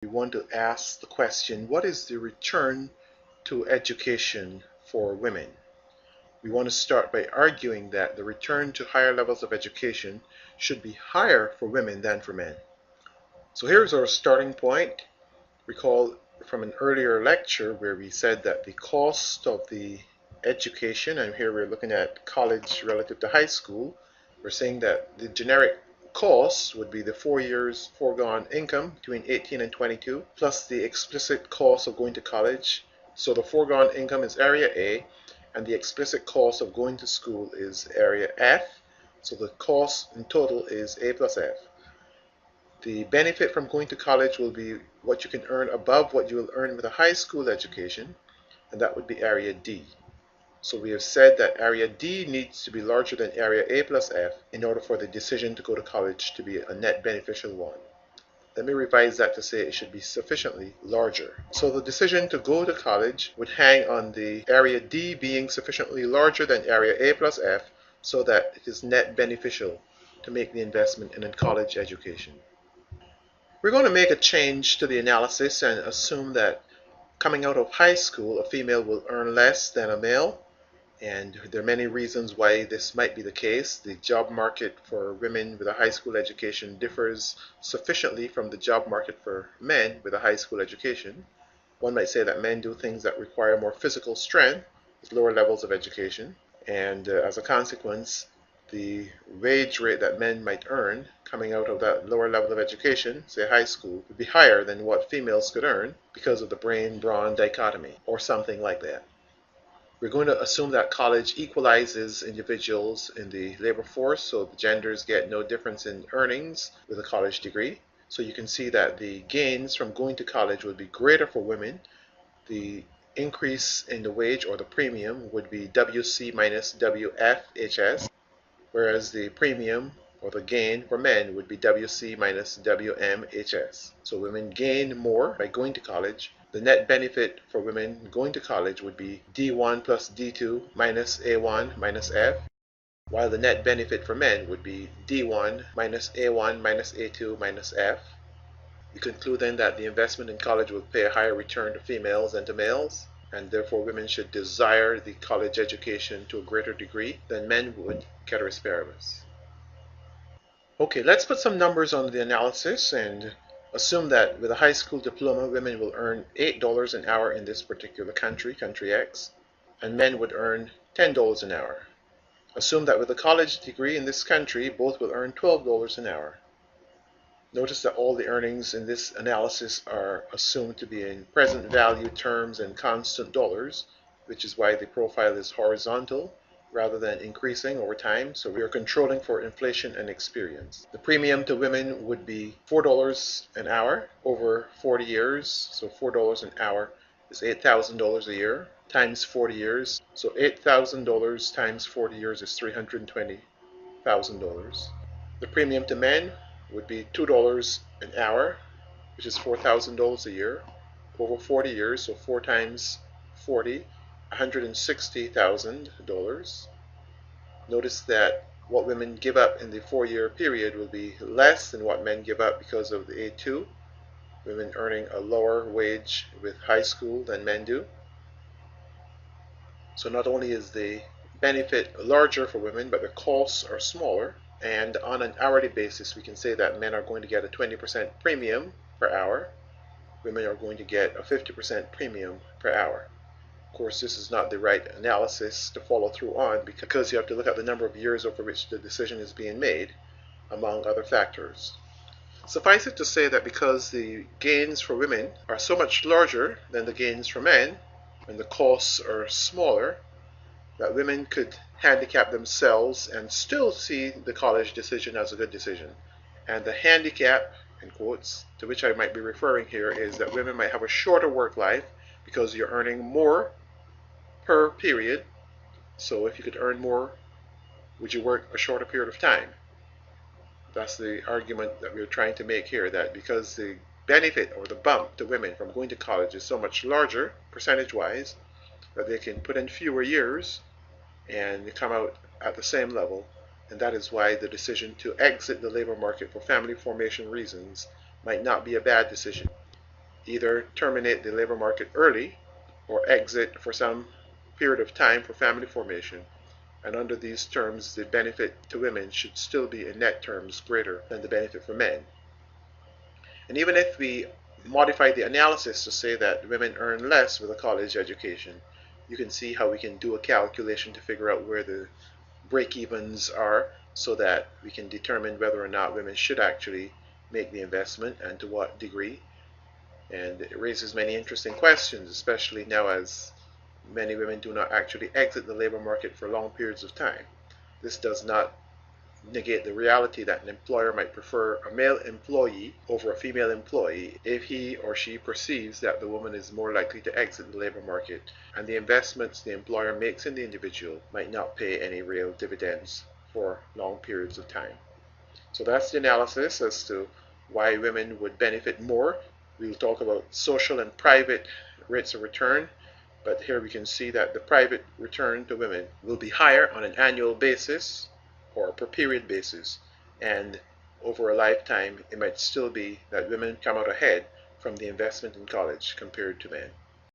We want to ask the question, what is the return to education for women? We want to start by arguing that the return to higher levels of education should be higher for women than for men. So here's our starting point. Recall from an earlier lecture where we said that the cost of the education, and here we're looking at college relative to high school, we're saying that the generic cost would be the 4 years foregone income between 18 and 22 plus the explicit cost of going to college. So the foregone income is area A and the explicit cost of going to school is area F. So the cost in total is A plus F. The benefit from going to college will be what you can earn above what you will earn with a high school education, and that would be area D. So we have said that area D needs to be larger than area A plus F in order for the decision to go to college to be a net beneficial one. Let me revise that to say it should be sufficiently larger. So the decision to go to college would hang on the area D being sufficiently larger than area A plus F so that it is net beneficial to make the investment in a college education. We're going to make a change to the analysis and assume that coming out of high school, a female will earn less than a male. And there are many reasons why this might be the case. The job market for women with a high school education differs sufficiently from the job market for men with a high school education. One might say that men do things that require more physical strength with lower levels of education. And as a consequence, the wage rate that men might earn coming out of that lower level of education, say high school, would be higher than what females could earn because of the brain-brawn dichotomy or something like that. We're going to assume that college equalizes individuals in the labor force, so the genders get no difference in earnings with a college degree. So you can see that the gains from going to college would be greater for women. The increase in the wage or the premium would be WC minus WFHS, whereas the premium or the gain for men would be WC minus WMHS. So women gain more by going to college. The net benefit for women going to college would be D1 plus D2 minus A1 minus F, while the net benefit for men would be D1 minus A1 minus A2 minus F. We conclude then that the investment in college will pay a higher return to females than to males, and therefore women should desire the college education to a greater degree than men would, ceteris paribus. Okay, let's put some numbers on the analysis and assume that with a high school diploma, women will earn $8 an hour in this particular country, country X, and men would earn $10 an hour. Assume that with a college degree in this country, both will earn $12 an hour. Notice that all the earnings in this analysis are assumed to be in present value terms and constant dollars, which is why the profile is horizontal rather than increasing over time. So we are controlling for inflation and experience. The premium to women would be $4 an hour over 40 years. So $4 an hour is $8,000 a year times 40 years. So $8,000 times 40 years is $320,000. The premium to men would be $2 an hour, which is $4,000 a year, over 40 years, so 4 times 40, $160,000. Notice that what women give up in the 4-year period will be less than what men give up because of the A2, women earning a lower wage with high school than men do. So not only is the benefit larger for women, but the costs are smaller. And on an hourly basis, we can say that men are going to get a 20% premium per hour. Women are going to get a 50% premium per hour. Of course, this is not the right analysis to follow through on because you have to look at the number of years over which the decision is being made, among other factors. Suffice it to say that because the gains for women are so much larger than the gains for men, and the costs are smaller, that women could handicap themselves and still see the college decision as a good decision. And the handicap, in quotes, to which I might be referring here is that women might have a shorter work life because you're earning more per period. So if you could earn more, would you work a shorter period of time? That's the argument that we're trying to make here, that because the benefit or the bump to women from going to college is so much larger, percentage-wise, that they can put in fewer years and come out at the same level, and that is why the decision to exit the labor market for family formation reasons might not be a bad decision. either terminate the labor market early or exit for some period of time for family formation. And under these terms, the benefit to women should still be in net terms greater than the benefit for men. And even if we modify the analysis to say that women earn less with a college education, you can see how we can do a calculation to figure out where the break-evens are so that we can determine whether or not women should actually make the investment and to what degree. And it raises many interesting questions, especially now as many women do not actually exit the labor market for long periods of time. This does not negate the reality that an employer might prefer a male employee over a female employee if he or she perceives that the woman is more likely to exit the labor market and the investments the employer makes in the individual might not pay any real dividends for long periods of time. So that's the analysis as to why women would benefit more. We'll talk about social and private rates of return, but here we can see that the private return to women will be higher on an annual basis or per period basis, and over a lifetime it might still be that women come out ahead from the investment in college compared to men.